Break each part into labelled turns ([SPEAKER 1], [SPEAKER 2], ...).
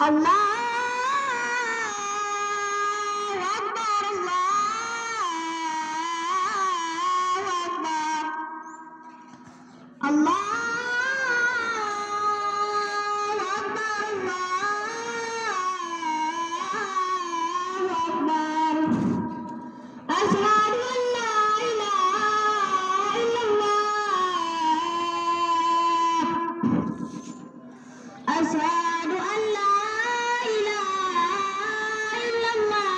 [SPEAKER 1] الله أشهد أن لا إله إلا الله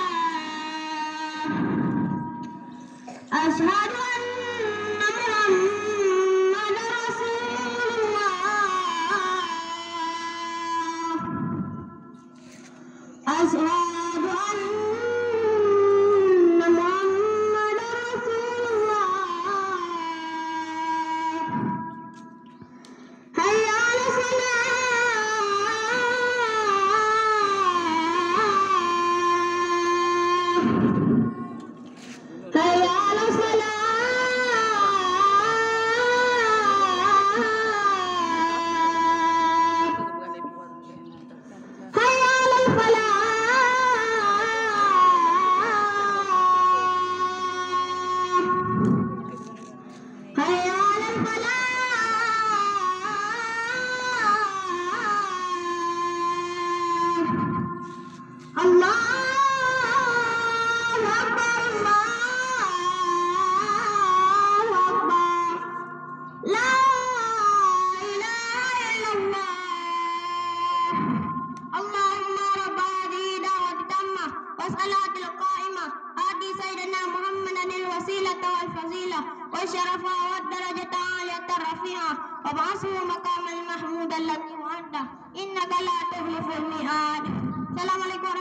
[SPEAKER 1] أشهد أن محمد رسول الله أشهد أن محمد رسول الله حي على الصلاة حي على الصلاة حي على الفلاح حي على الفلاح الله أكبر الله أكبر لا إله إلا الله اللهم رب هذه دعوة التامة والصلاة القائمة آتي سيدنا محمدا الوسيلة والفضيلة والشرف والدرجة العالية الرفيعة وابعثه مقاما محمودا الذي وعده إنك لا تخلف